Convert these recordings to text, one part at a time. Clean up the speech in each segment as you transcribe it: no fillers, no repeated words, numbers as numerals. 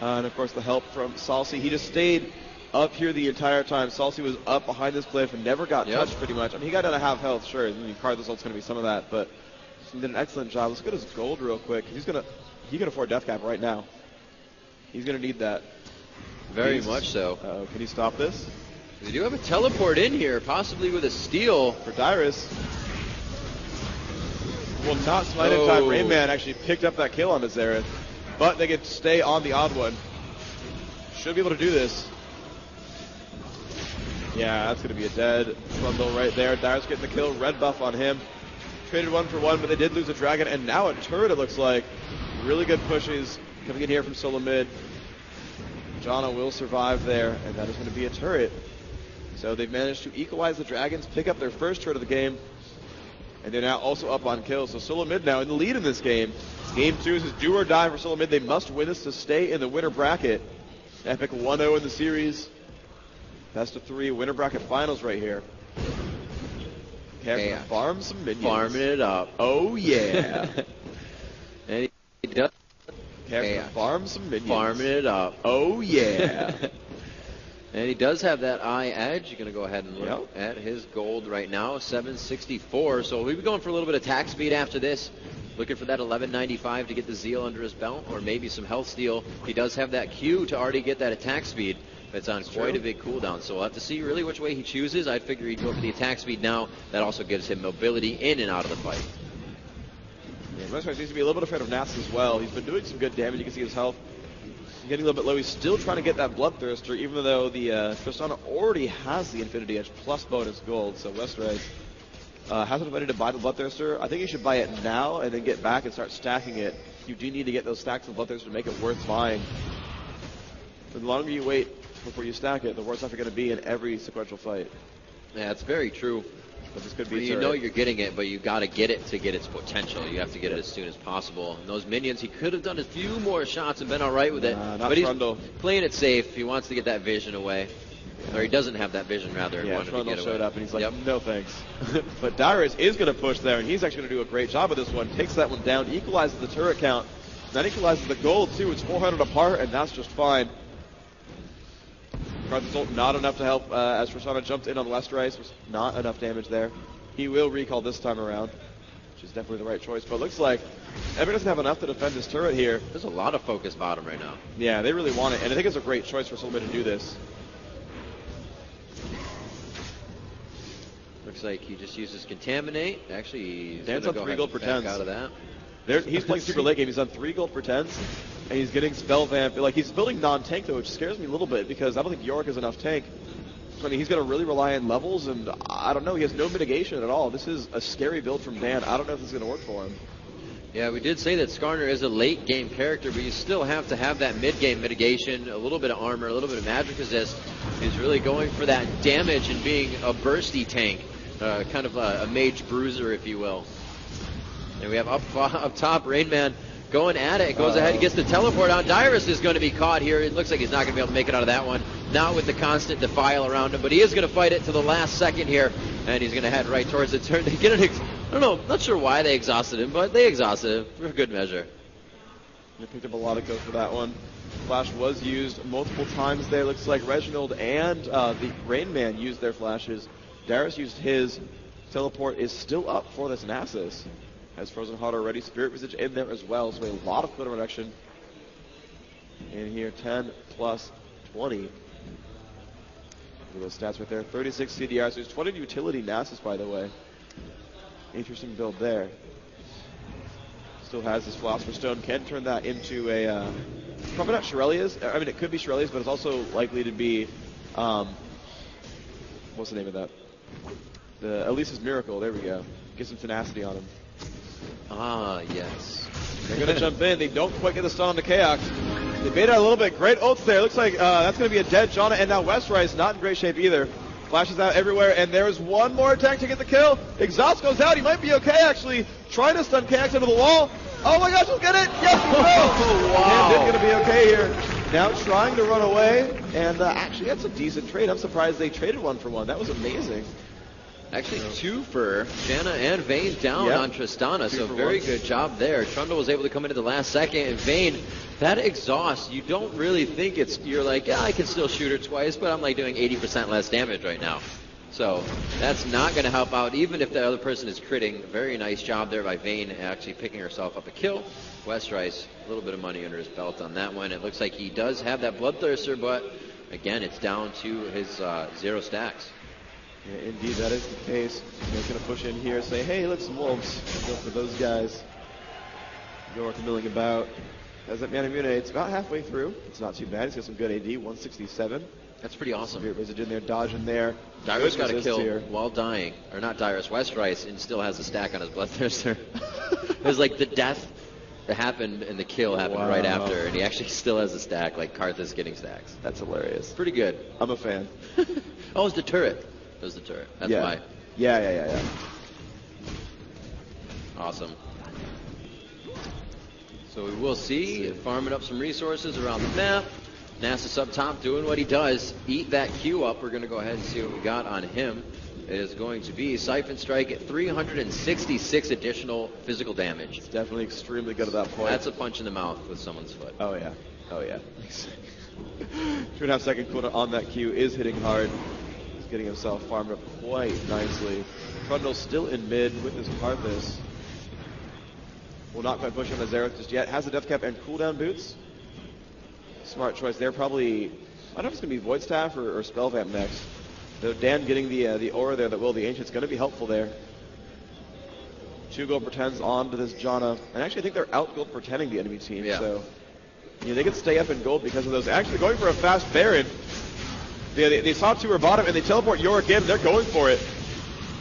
And of course the help from Salsi. He just stayed up here the entire time. Salsi was up behind this cliff and never got touched pretty much. I mean, he got down to half health, sure. I mean, card result's going to be some of that, but he did an excellent job. Let's get his gold real quick. He can afford death cap right now. He's going to need that. Very much so. Can he stop this? They do have a teleport in here, possibly with a steal. For Dyrus. Well, not smite in time. Rain Man actually picked up that kill on Azereth, but they can stay on the odd one. Should be able to do this. Yeah, that's going to be a dead bundle right there. Dyrus getting the kill. Red buff on him. Traded 1 for 1, but they did lose a dragon, and now a turret, it looks like. Really good pushes coming in here from solo mid. Jana will survive there, and that is going to be a turret. So they've managed to equalize the dragons, pick up their first turret of the game, and they're now also up on kills. So solo mid now in the lead in this game. Game 2 is do or die for solo mid. They must win this to stay in the winner bracket. Epic 1-0 in the series. Best of 3 winner bracket finals right here. Okay, farm some minions. Farming it up. Oh yeah. And he does. Okay, farm some minions. Farming it up. Oh yeah. And he does have that eye edge. You're going to go ahead and look at his gold right now, 764. So we'll be going for a little bit of attack speed after this. Looking for that 1195 to get the Zeal under his belt, or maybe some health steal. He does have that Q to already get that attack speed. It's on quite a big cooldown, so we'll have to see really which way he chooses. I'd figure he'd go for the attack speed now. That also gives him mobility in and out of the fight. Yeah, Westrise needs to be a little bit afraid of Nass as well. He's been doing some good damage. You can see his health getting a little bit low. He's still trying to get that Bloodthirster, even though the Tristana already has the Infinity Edge plus bonus gold. So Westrise hasn't invited to buy the Bloodthirster. I think you should buy it now and then get back and start stacking it. You do need to get those stacks of Bloodthirster to make it worth buying. The longer you wait before you stack it, the worse off you're going to be in every sequential fight. Yeah, it's very true. But this could be you know you're getting it, but you got to get it to get its potential. You have to get it as soon as possible. And those minions, he could have done a few more shots and been all right with it. But he's playing it safe. He wants to get that vision away. Yeah. Or he doesn't have that vision, rather. Yeah, Trundle showed up, and he's like, no thanks. But Dyrus is going to push there, and he's actually going to do a great job of this one. Takes that one down, equalizes the turret count. That equalizes the gold, too. It's 400 apart, and that's just fine. Card result not enough to help as Tristana jumped in on Westerice. Was not enough damage there. He will recall this time around, which is definitely the right choice. But it looks like Epic doesn't have enough to defend his turret here. There's a lot of focus bottom right now. Yeah, they really want it, and I think it's a great choice for Solomon to do this. Looks like he just uses Contaminate. Actually, he's Dan's on 3 gold per 10s. Out of that. He's playing super late game. He's on 3 gold per 10s, and he's getting Spell Vamp. Like, he's building non-tank, though, which scares me a little bit, because I don't think Yorick is enough tank. I mean, he's going to really rely on levels, and I don't know. He has no mitigation at all. This is a scary build from Dan. I don't know if this is going to work for him. Yeah, we did say that Skarner is a late-game character, but you still have to have that mid-game mitigation, a little bit of armor, a little bit of magic resist. He's really going for that damage and being a bursty tank, kind of a mage bruiser, if you will. And we have up top, Rain Man going at it. Goes ahead and gets the teleport out. Dyrus is going to be caught here. It looks like he's not going to be able to make it out of that one. Not with the constant defile around him, but he is going to fight it to the last second here, and he's going to head right towards the turn. They get an I don't know, not sure why they exhausted him, but they exhausted him for good measure. They picked up a lot of kills for that one. Flash was used multiple times there. Looks like Reginald and the Rain Man used their flashes. Darius used his. Teleport is still up for this Nasus. Has Frozen Heart already. Spirit Visage in there as well, so a lot of cooldown reduction. In here, 10 plus 20. Look at those stats right there. 36 CDR, so he's 20 utility Nasus, by the way. Interesting build there. Still has his Philosopher's Stone. Can turn that into a, probably not Shirelia's. I mean, it could be Shirelia's, but it's also likely to be, what's the name of that? The Elisa's Miracle. There we go. Get some tenacity on him. Ah, yes. They're going to jump in. They don't quite get the stun on the Chaos. They bait out a little bit. Great ults there. Looks like that's going to be a dead Jana, and now Westerice not in great shape either. Flashes out everywhere, and there's one more attack to get the kill. Exhaust goes out. He might be okay, actually. Trying to stun KX into the wall. Oh my gosh, he'll get it. Yes, he will. Wow. And it's going to be okay here. Now trying to run away, and actually that's a decent trade. I'm surprised they traded 1 for 1. That was amazing. Actually, two for Shanna and Vane down on Tristana, so very good job there. Trundle was able to come into the last second, and Vane, that exhaust, you don't really think you're like, yeah, I can still shoot her twice, but I'm like doing 80% less damage right now. So that's not going to help out, even if the other person is critting. Very nice job there by Vane, actually picking herself up a kill. Westrice, a little bit of money under his belt on that one. It looks like he does have that Bloodthirster, but again, it's down to his 0 stacks. Yeah, indeed, that is the case. He's going to push in here and say, hey, look, some wolves. Go for those guys. York milling about. As that man immune, it's about halfway through. It's not too bad. He's got some good AD, 167. That's pretty awesome. Spirit Wizard in there, dodging there. Dyrus got a kill here while dying. Or not Dyrus, Westrice, and still has a stack on his Bloodthirster. It was like the death that happened and the kill happened right after, and he actually still has a stack, like Karthus getting stacks. That's hilarious. Pretty good. I'm a fan. Oh, it's the turret. It was the turret. That's why. Yeah. Awesome. So we will see, farming up some resources around the map. Nasus up top doing what he does. Eat that Q up. We're going to go ahead and see what we got on him. It is going to be Siphon Strike at 366 additional physical damage. It's definitely extremely good at that point. That's a punch in the mouth with someone's foot. Oh, yeah. 2.5 second cooldown on that Q is hitting hard. He's getting himself farmed up quite nicely. Trundle's still in mid with his Karthus. Will not quite push on the Xerath just yet. Has the Death Cap and cooldown boots. Smart choice there. Probably, I don't know if it's going to be Void Staff or Spell Vamp next. Though Dan getting the aura there that will the Ancient's going to be helpful there. 2 gold pretends onto this Janna. And actually I think they're out gold pretending the enemy team. Yeah. So they can stay up in gold because of those. Actually going for a fast Baron. They saw 2 or bottom and they teleport Yorick in. They're going for it.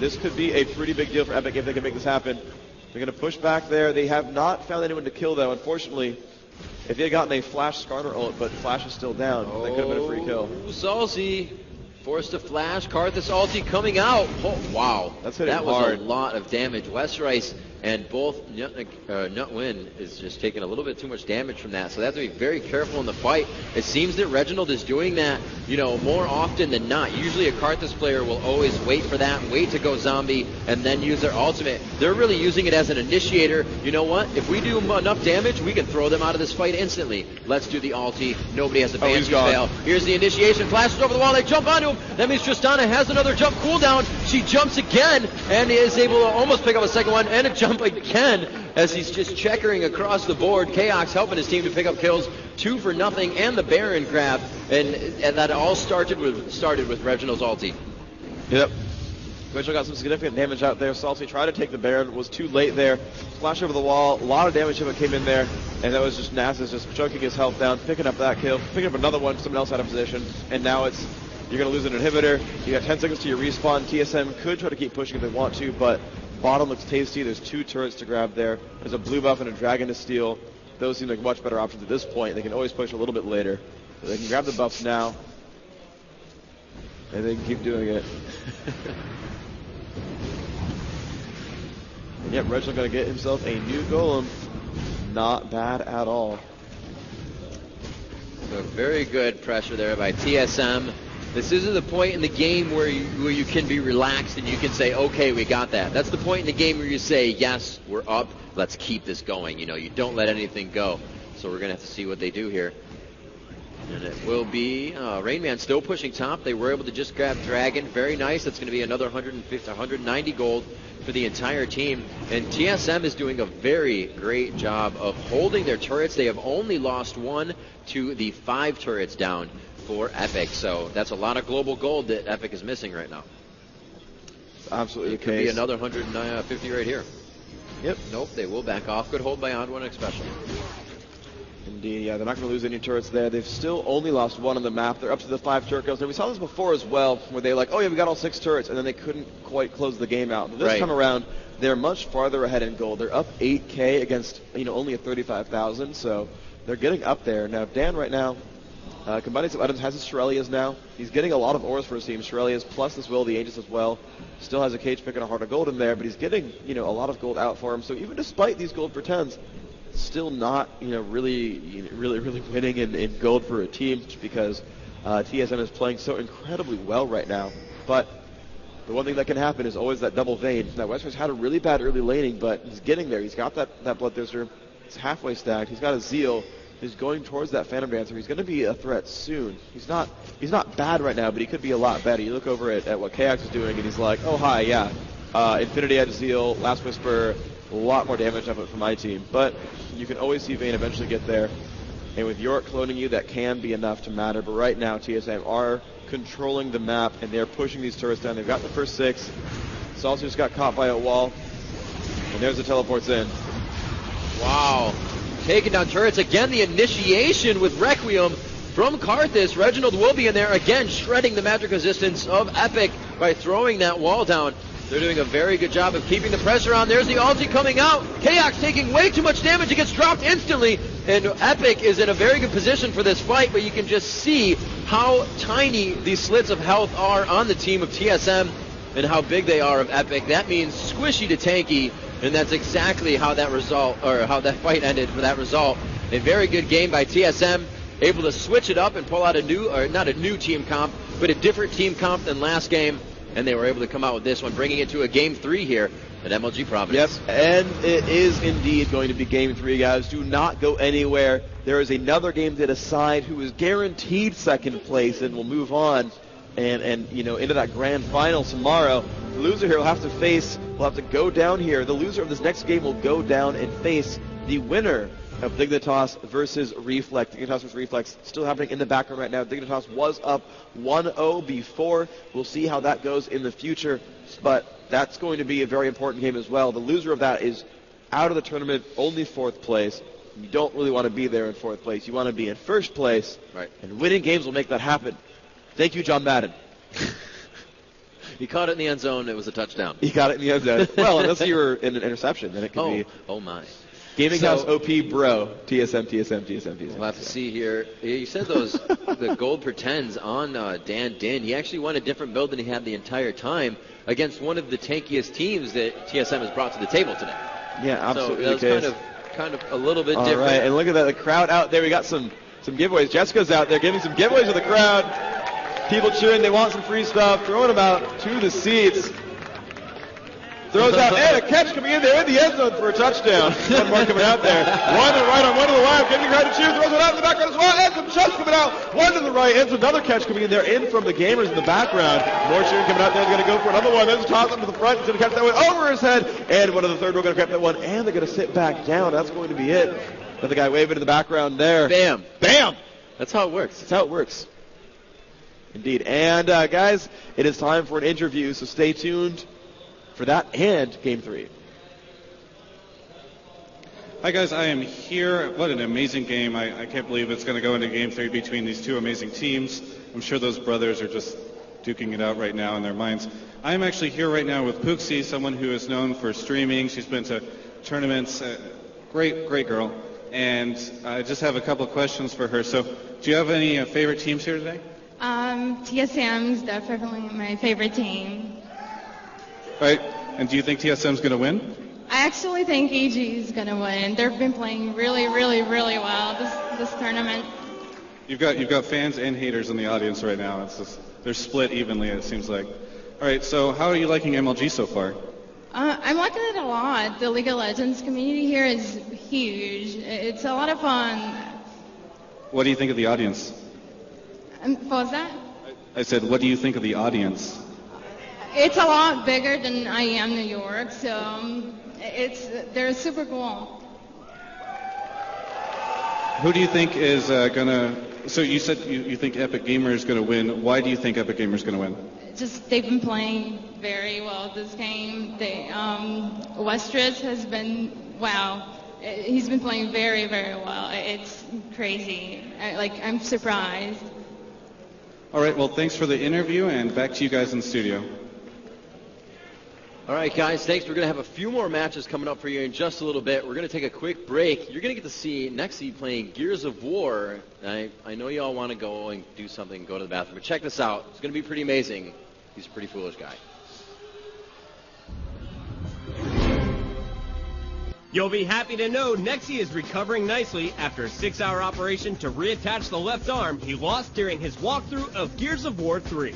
This could be a pretty big deal for Epic if they can make this happen. They're going to push back there. They have not found anyone to kill though, unfortunately. If they had gotten a Flash Skarner ult, but Flash is still down, that could have been a free kill. Salsy forced to flash. Karthus ulti coming out. Oh, wow. That was hard. A lot of damage. Westrice and both Nutwin is just taking a little bit too much damage from that, so they have to be very careful in the fight. It seems that Reginald is doing that, more often than not. Usually a Karthus player will always wait for that, wait to go zombie, and then use their ultimate. They're really using it as an initiator. You know what? If we do enough damage, we can throw them out of this fight instantly. Let's do the ulti. Nobody has a Banshee fail. Here's the initiation. Flashes over the wall. They jump onto him. That means Tristana has another jump cooldown. She jumps again and is able to almost pick up a second one and a jump again as he's just checkering across the board. Chaos helping his team to pick up kills. 2 for nothing and the Baron grab. And that all started with Reginald's ulti. Yep. Reginald got some significant damage out there. Salty tried to take the Baron, was too late there. Splash over the wall, a lot of damage if it came in there, and that was just Nasus just choking his health down, picking up that kill, picking up another one, someone else out of position, and now you're going to lose an inhibitor. You got 10 seconds to your respawn. TSM could try to keep pushing if they want to, but bottom looks tasty. There's 2 turrets to grab there. There's a blue buff and a dragon to steal. Those seem like much better options at this point. They can always push a little bit later. So they can grab the buffs now, and they can keep doing it. And yep, Reginald going to get himself a new golem. Not bad at all. So very good pressure there by TSM. This isn't the point in the game where you can be relaxed and you can say, okay, we got that. That's the point in the game where you say, yes, we're up, let's keep this going. You don't let anything go. So we're going to have to see what they do here. And it will be Rainman still pushing top. They were able to just grab Dragon. Very nice. That's going to be another 150, 190 gold for the entire team. And TSM is doing a very great job of holding their turrets. They have only lost 1 to the 5 turrets down for Epic. So that's a lot of global gold that Epic is missing right now. Absolutely. It could be another 150 right here. Yep. Nope, they will back off. Good hold by Odd1 especially. Indeed, yeah, they're not going to lose any turrets there. They've still only lost 1 on the map. They're up to the 5 turret kills. Now, we saw this before as well, where they like, oh yeah, we got all 6 turrets, and then they couldn't quite close the game out. But this time around, they're much farther ahead in gold. They're up 8K against, only a 35,000, so they're getting up there. Now, Dan right now, combining some items, has his Shurelias now. He's getting a lot of auras for his team. Shurelias plus this Will, the Aegis as well. Still has a cage pick and a heart of gold in there, but he's getting, a lot of gold out for him. So even despite these gold pretends, still not, really winning in gold for a team, just because TSM is playing so incredibly well right now. But the one thing that can happen is always that double vein. Now, Western's had a really bad early laning, but he's getting there. He's got that Bloodthirster. He's halfway stacked. He's got a Zeal. He's going towards that Phantom Dancer. He's going to be a threat soon. He's not bad right now, but he could be a lot better. You look over at what Kaox is doing, and he's like, oh, hi, yeah. Infinity Edge Zeal, Last Whisper, a lot more damage up for my team. But you can always see Vayne eventually get there. And with York cloning you, that can be enough to matter. But right now, TSM are controlling the map, and they're pushing these turrets down. They've got the first 6. Salsa just got caught by a wall. And there's the teleports in. Wow. Taking down turrets. Again, the initiation with Requiem from Karthus. Reginald will be in there again, shredding the magic resistance of Epik by throwing that wall down. They're doing a very good job of keeping the pressure on. There's the ulti coming out. Kaox taking way too much damage. It gets dropped instantly. And Epik is in a very good position for this fight, but you can just see how tiny these slits of health are on the team of TSM and how big they are of Epik. That means squishy to tanky, and that's exactly how that result, or how that fight ended for that result. A very good game by TSM, able to switch it up and pull out a new, or not a new team comp, but a different team comp than last game. And they were able to come out with this one, bringing it to a Game 3 here at MLG Providence. Yes, and it is indeed going to be Game 3, guys. Do not go anywhere. There is another game to decide who is guaranteed second place and will move on and you know, into that grand final tomorrow. The loser here will have to go down here. The loser of this next game will go down and face the winner of Dignitas versus Reflect. Dignitas versus Reflex still happening in the background right now. Dignitas was up 1-0 before. We'll see how that goes in the future, but that's going to be a very important game as well. The loser of that is out of the tournament, only 4th place. You don't really want to be there in 4th place. You want to be in 1st place, right? And winning games will make that happen. Thank you, John Madden. He caught it in the end zone. It was a touchdown. He got it in the end zone. Well, unless you were in an interception, then it could be. Oh my. Gaming House OP bro. TSM. We'll have to see here. You said the gold pretends on Dan Din. He actually won a different build than he had the entire time against one of the tankiest teams that TSM has brought to the table today. Yeah, absolutely. So that was kind of a little bit different. All right, and look at that. The crowd out there. We got some giveaways. Jessica's out there giving some giveaways to the crowd. People cheering. They want some free stuff. Throwing them out to the seats. Throws out, and a catch coming in there in the end zone for a touchdown. One more coming out there. One to the right on one to the left. Giving the crowd a cheer. Throws it out in the background as well. And some shots coming out. One to the right. And another catch coming in there in from the gamers in the background. More cheering coming out there. They're going to go for another one. There's a toss up to the front. He's going to catch that one over his head. And one of the third. We're going to catch that one. And they're going to sit back down. That's going to be it. Another guy waving in the background there. Bam. Bam. That's how it works. That's how it works. Indeed. And guys, it is time for an interview. So stay tuned for that and Game 3. Hi guys, I am here. What an amazing game. I can't believe it's going to go into Game 3 between these two amazing teams. I'm sure those brothers are just duking it out right now in their minds. I am actually here right now with Pooksy, someone who is known for streaming. She's been to tournaments. Great girl. And I just have a couple of questions for her. So do you have any favorite teams here today? TSM is definitely my favorite team. All right. And do you think TSM is going to win? I actually think EG is going to win. They've been playing really well this tournament. You've got fans and haters in the audience right now. It's just, they're split evenly, it seems like. All right. So how are you liking MLG so far? I'm liking it a lot. The League of Legends community here is huge. It's a lot of fun. What do you think of the audience? What was that? I said, what do you think of the audience? It's a lot bigger than IEM New York, so they're super cool. Who do you think is gonna? So you said you think Epic Gamer is gonna win. Why do you think Epic Gamer is gonna win? Just they've been playing very well this game. Westress has been He's been playing very well. It's crazy. I'm surprised. All right. Well, thanks for the interview, and back to you guys in the studio. All right, guys, thanks. We're going to have a few more matches coming up for you in just a little bit. We're going to take a quick break. You're going to get to see Nexi playing Gears of War. I know you all want to go and do something, go to the bathroom, but check this out. It's going to be pretty amazing. He's a pretty foolish guy. You'll be happy to know Nexi is recovering nicely after a 6-hour operation to reattach the left arm he lost during his walkthrough of Gears of War 3.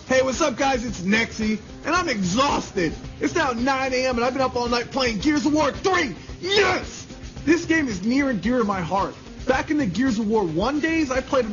Hey, what's up, guys? It's Nexy, and I'm exhausted. It's now 9 a.m., and I've been up all night playing Gears of War 3. Yes! This game is near and dear to my heart. Back in the Gears of War 1 days, I played